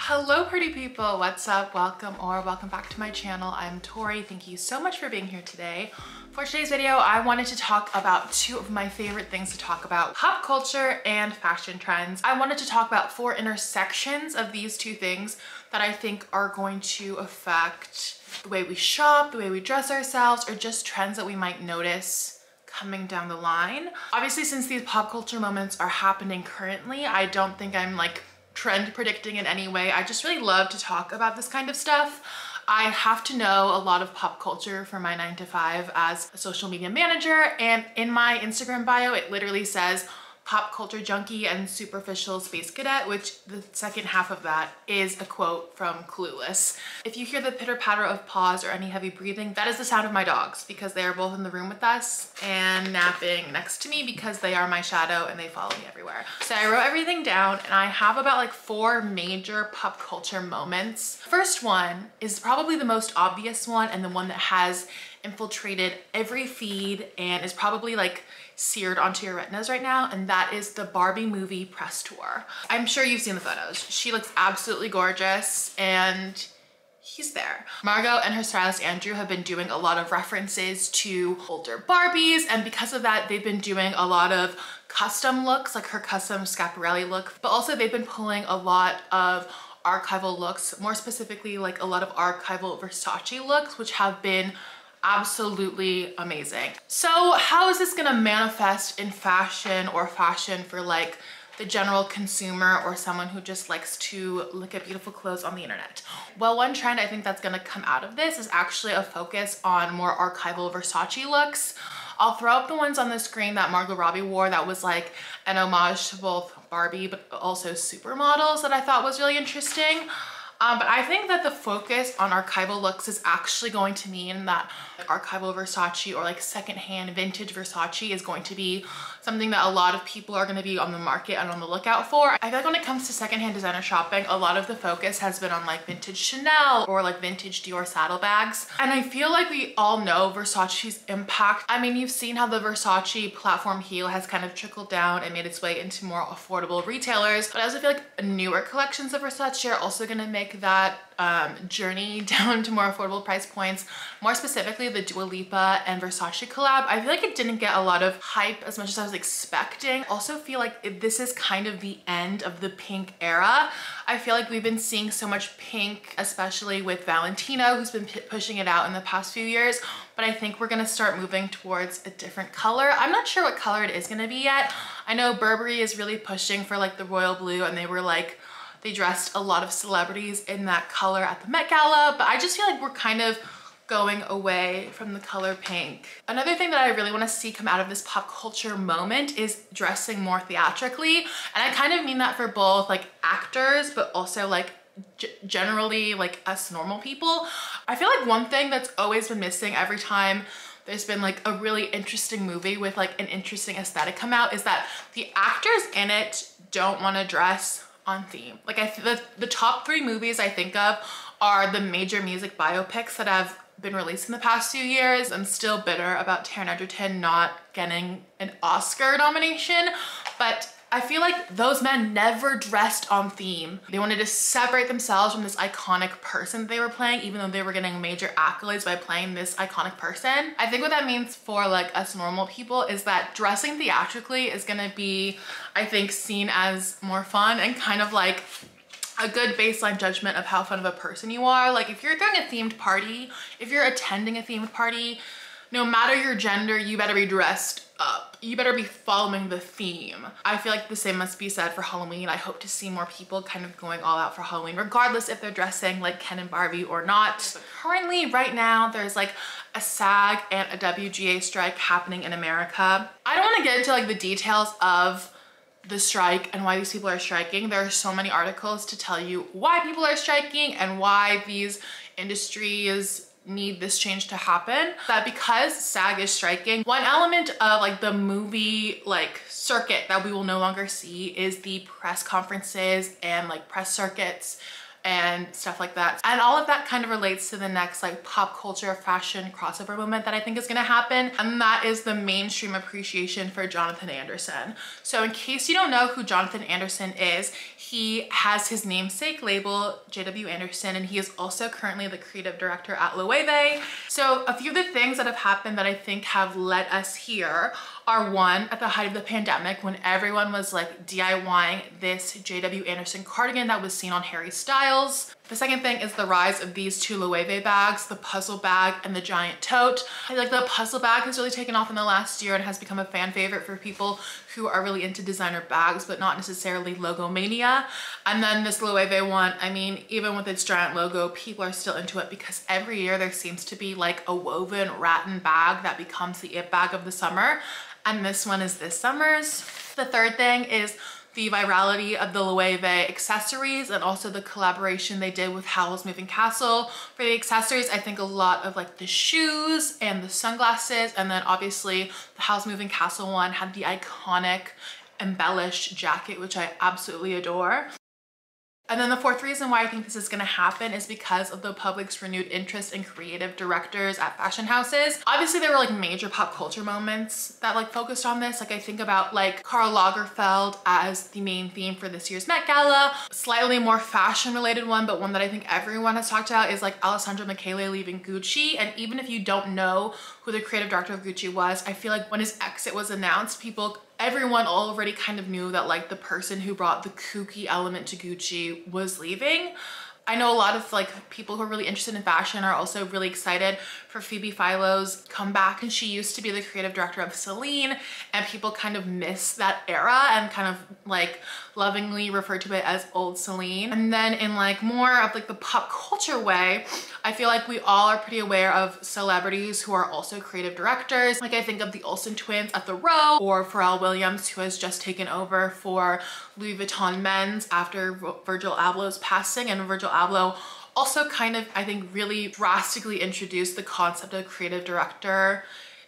Hello pretty people, what's up? Welcome back to my channel. I'm Tori. Thank you so much for being here today. For today's video, I wanted to talk about two of my favorite things to talk about: pop culture and fashion trends. I wanted to talk about four intersections of these two things that I think are going to affect the way we shop, the way we dress ourselves, or just trends that we might notice coming down the line. Obviously, since these pop culture moments are happening currently, I don't think I'm like trend predicting in any way. I just really love to talk about this kind of stuff. I have to know a lot of pop culture for my 9 to 5 as a social media manager, and in my Instagram bio it literally says pop culture junkie and superficial space cadet, which the second half of that is a quote from Clueless. If you hear the pitter patter of paws or any heavy breathing, that is the sound of my dogs, because they are both in the room with us and napping next to me because they are my shadow and they follow me everywhere. So I wrote everything down and I have about like 4 major pop culture moments. First one is probably the most obvious one and the one that has infiltrated every feed and is probably like seared onto your retinas right now, and that is the Barbie movie press tour. I'm sure you've seen the photos. She looks absolutely gorgeous and he's there. Margot and her stylist Andrew have been doing a lot of references to older Barbies, and because of that they've been doing a lot of custom looks, like her custom Schiaparelli look, but also they've been pulling a lot of archival looks, more specifically like a lot of archival Versace looks, which have been absolutely amazing. So how is this gonna manifest in fashion, or fashion for like the general consumer or someone who just likes to look at beautiful clothes on the internet? Well, one trend I think that's gonna come out of this is actually a focus on more archival Versace looks. I'll throw up the ones on the screen that Margot Robbie wore that was like an homage to both Barbie but also supermodels that I thought was really interesting. But I think that the focus on archival looks is actually going to mean that archival Versace or like secondhand vintage Versace is going to be something that a lot of people are going to be on the market and on the lookout for. I feel like when it comes to secondhand designer shopping, a lot of the focus has been on like vintage Chanel or like vintage Dior saddlebags. And I feel like we all know Versace's impact. I mean, you've seen how the Versace platform heel has kind of trickled down and made its way into more affordable retailers. But I also feel like newer collections of Versace are also going to make that journey down to more affordable price points. More specifically, the Dua Lipa and Versace collab, I feel like it didn't get a lot of hype as much as I was expecting. Also feel like this is kind of the end of the pink era. I feel like we've been seeing so much pink, especially with Valentino, who's been pushing it out in the past few years, but I think we're gonna start moving towards a different color. I'm not sure what color it is gonna be yet. I know Burberry is really pushing for like the royal blue, and they dressed a lot of celebrities in that color at the Met Gala, but I just feel like we're kind of going away from the color pink. Another thing that I really want to see come out of this pop culture moment is dressing more theatrically, and I kind of mean that for both like actors, but also like generally like us normal people. I feel like one thing that's always been missing every time there's been like a really interesting movie with like an interesting aesthetic come out is that the actors in it don't want to dress on theme. Like the top 3 movies I think of are the major music biopics that have been released in the past few years. I'm still bitter about Taron Egerton not getting an Oscar nomination, but I feel like those men never dressed on theme. They wanted to separate themselves from this iconic person they were playing, even though they were getting major accolades by playing this iconic person. I think what that means for like us normal people is that dressing theatrically is gonna be, I think, seen as more fun and kind of like a good baseline judgment of how fun of a person you are. Like if you're throwing a themed party, if you're attending a themed party, no matter your gender, you better be dressed up. You better be following the theme. I feel like the same must be said for Halloween. I hope to see more people kind of going all out for Halloween, regardless if they're dressing like Ken and Barbie or not. But currently, right now, there's like a SAG and a WGA strike happening in America. I don't want to get into like the details of the strike and why these people are striking. There are so many articles to tell you why people are striking and why these industries need this change to happen. That because SAG is striking, one element of like the movie like circuit that we will no longer see is the press conferences and like press circuits and stuff like that. And all of that kind of relates to the next like pop culture fashion crossover moment that I think is gonna happen, and that is the mainstream appreciation for Jonathan Anderson. So in case you don't know who Jonathan Anderson is, he has his namesake label, JW Anderson, and he is also currently the creative director at Loewe. So a few of the things that have happened that I think have led us here are, one, at the height of the pandemic when everyone was like DIYing this JW Anderson cardigan that was seen on Harry Styles. The second thing is the rise of these two Loewe bags, the puzzle bag and the giant tote. I feel like the puzzle bag has really taken off in the last year and has become a fan favorite for people who are really into designer bags, but not necessarily logo mania. And then this Loewe one, I mean, even with its giant logo, people are still into it because every year there seems to be like a woven rattan bag that becomes the it bag of the summer. And this one is this summer's. The third thing is the virality of the Loewe accessories and also the collaboration they did with Howl's Moving Castle. For the accessories, I think a lot of like the shoes and the sunglasses, and then obviously the Howl's Moving Castle one had the iconic embellished jacket, which I absolutely adore. And then the fourth reason why I think this is gonna happen is because of the public's renewed interest in creative directors at fashion houses. Obviously there were like major pop culture moments that like focused on this. Like I think about like Karl Lagerfeld as the main theme for this year's Met Gala. Slightly more fashion related one, but one that I think everyone has talked about is like Alessandro Michele leaving Gucci. And even if you don't know who the creative director of Gucci was, I feel like when his exit was announced, everyone already kind of knew that like the person who brought the kooky element to Gucci was leaving. I know a lot of like people who are really interested in fashion are also really excited for Phoebe Philo's comeback, and she used to be the creative director of Celine, and people kind of miss that era and kind of like lovingly refer to it as old Celine. And then in like more of like the pop culture way, I feel like we all are pretty aware of celebrities who are also creative directors. Like I think of the Olsen twins at the Row, or Pharrell Williams, who has just taken over for Louis Vuitton Men's after Virgil Abloh's passing. And Virgil Abloh also kind of, I think, really drastically introduced the concept of creative director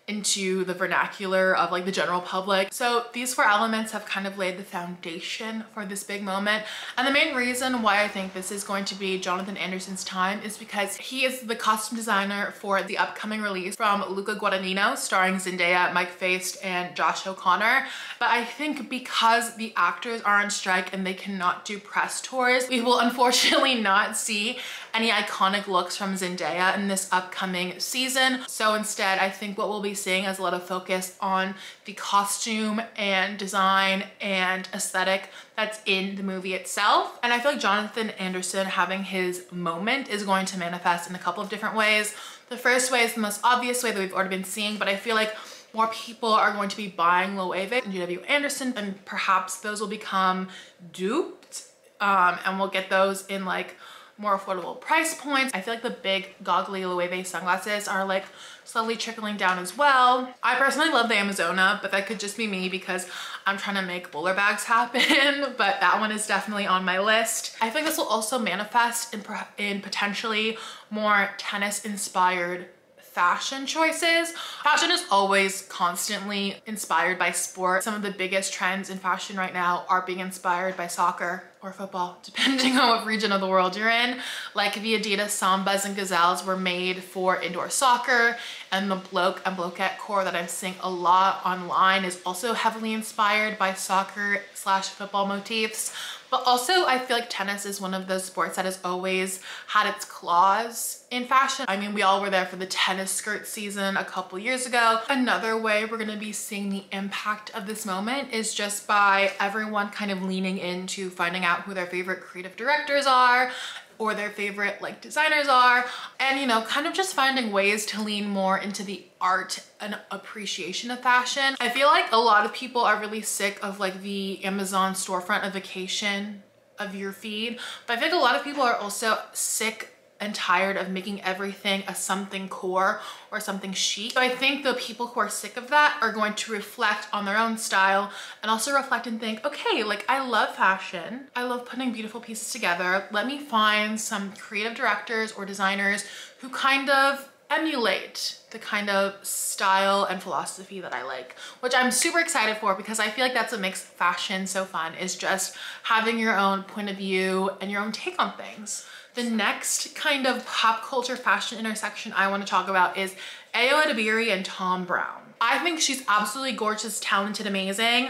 into the vernacular of like the general public. So these four elements have kind of laid the foundation for this big moment. And the main reason why I think this is going to be Jonathan Anderson's time is because he is the costume designer for the upcoming release from Luca Guadagnino, starring Zendaya, Mike Faist, and Josh O'Connor. But I think because the actors are on strike and they cannot do press tours, we will unfortunately not see any iconic looks from Zendaya in this upcoming season. So instead, I think what we'll be seeing is a lot of focus on the costume and design and aesthetic that's in the movie itself. And I feel like Jonathan Anderson having his moment is going to manifest in a couple of different ways. The first way is the most obvious way that we've already been seeing, but I feel like more people are going to be buying Loewe and JW Anderson, and perhaps those will become duped, and we'll get those in like more affordable price points. I feel like the big goggly Loewe sunglasses are like slowly trickling down as well. I personally love the Amazona, but that could just be me because I'm trying to make bowler bags happen, but that one is definitely on my list. I think this will also manifest in potentially more tennis inspired fashion choices. Fashion is always constantly inspired by sport. Some of the biggest trends in fashion right now are being inspired by soccer or football, depending on what region of the world you're in. Like the Adidas Sambas and Gazelles were made for indoor soccer, and the bloke and bloquette core that I'm seeing a lot online is also heavily inspired by soccer / football motifs. But also I feel like tennis is one of those sports that has always had its claws in fashion. I mean, we all were there for the tennis skirt season a couple years ago. Another way we're gonna be seeing the impact of this moment is just by everyone kind of leaning into finding out who their favorite creative directors are or their favorite like designers are, and you know, kind of just finding ways to lean more into the art and appreciation of fashion. I feel like a lot of people are really sick of like the Amazon storefront vacation of your feed, but I think a lot of people are also sick and tired of making everything a something core or something chic. So I think the people who are sick of that are going to reflect on their own style and also reflect and think, okay, like I love fashion. I love putting beautiful pieces together. Let me find some creative directors or designers who kind of emulate the kind of style and philosophy that I like, which I'm super excited for because I feel like that's what makes fashion so fun, is just having your own point of view and your own take on things. The next kind of pop culture fashion intersection I want to talk about is edebiri and Thom Browne. I think she's absolutely gorgeous, talented, amazing,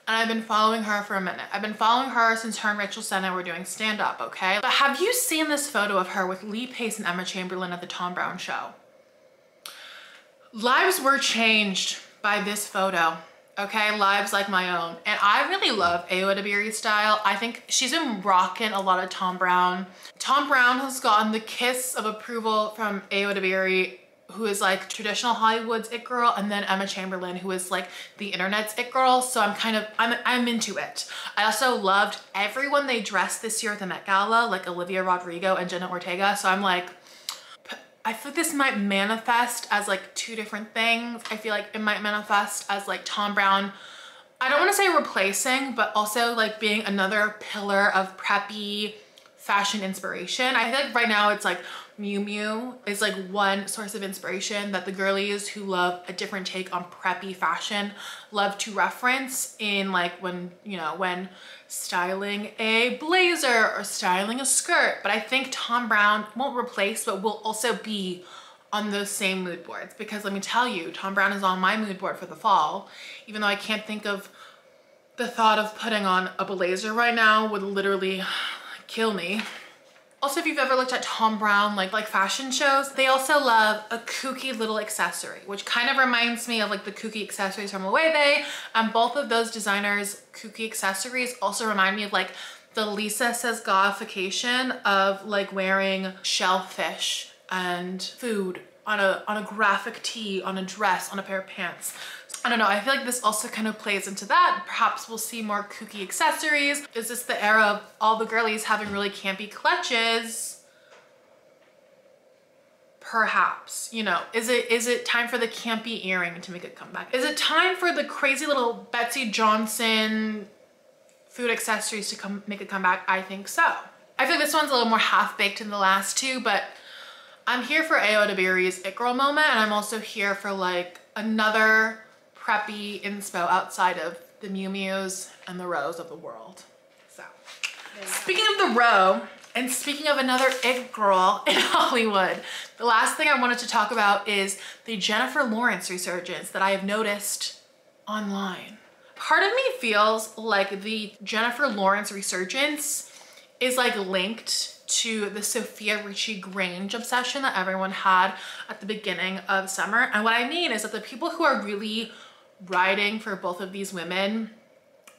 and I've been following her for a minute. I've been following her since her and Rachel Sennett were doing stand-up, okay? But have you seen this photo of her with Lee Pace and Emma Chamberlain at the Thom Browne show? Lives were changed by this photo, okay? Lives like my own. And I really love edebiri's style. I think she's been rocking a lot of Thom Browne. Thom Browne has gotten the kiss of approval from edebiri, who is like traditional Hollywood's it girl, and then Emma Chamberlain, who is like the internet's it girl. So I'm into it. I also loved everyone they dressed this year at the Met Gala, like Olivia Rodrigo and Jenna Ortega. So I'm like, I feel like this might manifest as like two different things. I feel like it might manifest as like Thom Browne, I don't want to say replacing, but also like being another pillar of preppy fashion inspiration. I feel like right now it's like Miu Miu is like one source of inspiration that the girlies who love a different take on preppy fashion love to reference in, like when, you know, when styling a blazer or styling a skirt. But I think Thom Browne won't replace, but will also be on those same mood boards, because let me tell you, Thom Browne is on my mood board for the fall, even though I can't think of the thought of putting on a blazer right now would literally kill me. Also, if you've ever looked at Thom Browne like fashion shows, they also love a kooky little accessory, which kind of reminds me of like the kooky accessories from Loewe. And both of those designers' kooky accessories also remind me of like the Lisa Says Godification of like wearing shellfish and food on a graphic tee, on a dress, on a pair of pants. I don't know, I feel like this also kind of plays into that. Perhaps we'll see more kooky accessories. Is this the era of all the girlies having really campy clutches? Perhaps, you know, is it time for the campy earring to make a comeback? Is it time for the crazy little Betsy Johnson food accessories to make a comeback? I think so. I feel like this one's a little more half-baked than the last two, but I'm here for edebiri's it girl moment, and I'm also here for like another preppy inspo outside of the Miu Mius and the Rows of the world. So, speaking of the Row, and speaking of another it girl in Hollywood, the last thing I wanted to talk about is the Jennifer Lawrence resurgence that I have noticed online. Part of me feels like the Jennifer Lawrence resurgence is like linked to the Sophia Richie Grange obsession that everyone had at the beginning of summer. And what I mean is that the people who are really riding for both of these women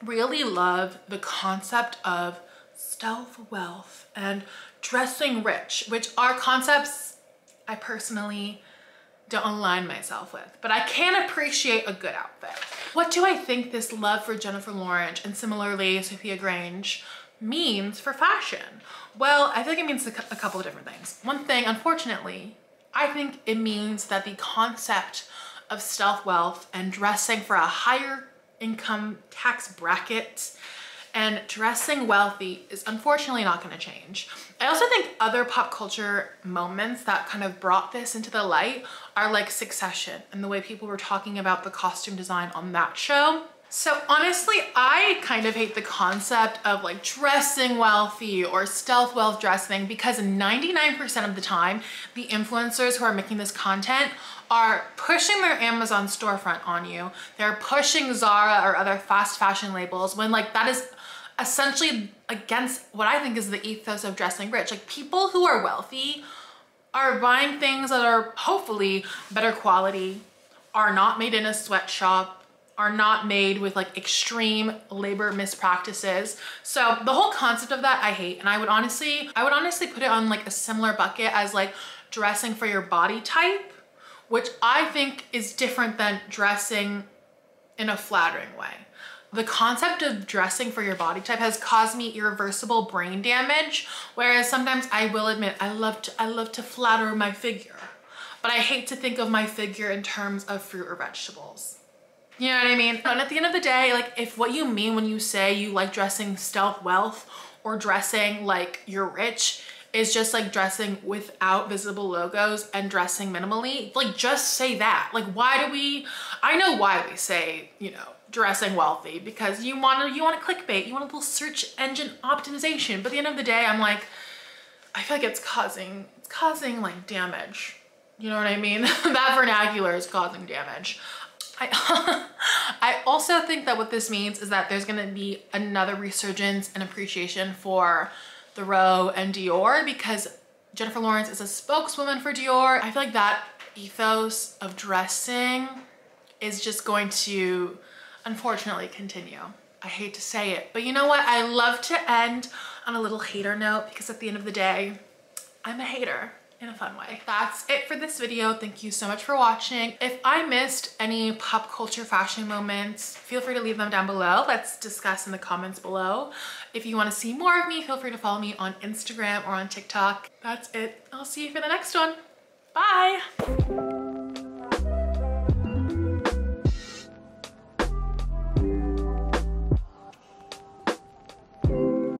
really love the concept of stealth wealth and dressing rich, which are concepts I personally don't align myself with, but I can appreciate a good outfit. What do I think this love for Jennifer Lawrence and similarly Sophia Grange means for fashion? Well, I feel like it means a couple of different things. One thing, unfortunately, I think it means that the concept of stealth wealth and dressing for a higher income tax bracket and dressing wealthy is unfortunately not going to change. I also think other pop culture moments that kind of brought this into the light are like Succession and the way people were talking about the costume design on that show. So honestly, I kind of hate the concept of like dressing wealthy or stealth wealth dressing, because 99% of the time, the influencers who are making this content are pushing their Amazon storefront on you. They're pushing Zara or other fast fashion labels when like that is essentially against what I think is the ethos of dressing rich. Like people who are wealthy are buying things that are hopefully better quality, are not made in a sweatshop, are not made with like extreme labor mispractices. So the whole concept of that I hate, and I would honestly put it on like a similar bucket as like dressing for your body type, which I think is different than dressing in a flattering way. The concept of dressing for your body type has caused me irreversible brain damage, whereas sometimes I will admit I love to flatter my figure, but I hate to think of my figure in terms of fruit or vegetables. You know what I mean? And at the end of the day, like if what you mean when you say you like dressing stealth wealth or dressing like you're rich is just like dressing without visible logos and dressing minimally. Like, just say that. Like, why do we, I know why we say, you know, dressing wealthy, because you want to clickbait, you want a little search engine optimization. But at the end of the day, I'm like, I feel like it's causing like damage. You know what I mean? That vernacular is causing damage. I also think that what this means is that there's gonna be another resurgence and appreciation for thru and Dior, because Jennifer Lawrence is a spokeswoman for Dior. I feel like that ethos of dressing is just going to unfortunately continue. I hate to say it, but you know what? I love to end on a little hater note, because at the end of the day, I'm a hater in a fun way. That's it for this video. Thank you so much for watching. If I missed any pop culture fashion moments, feel free to leave them down below. Let's discuss in the comments below. If you want to see more of me, feel free to follow me on Instagram or on TikTok. That's it. I'll see you for the next one. Bye.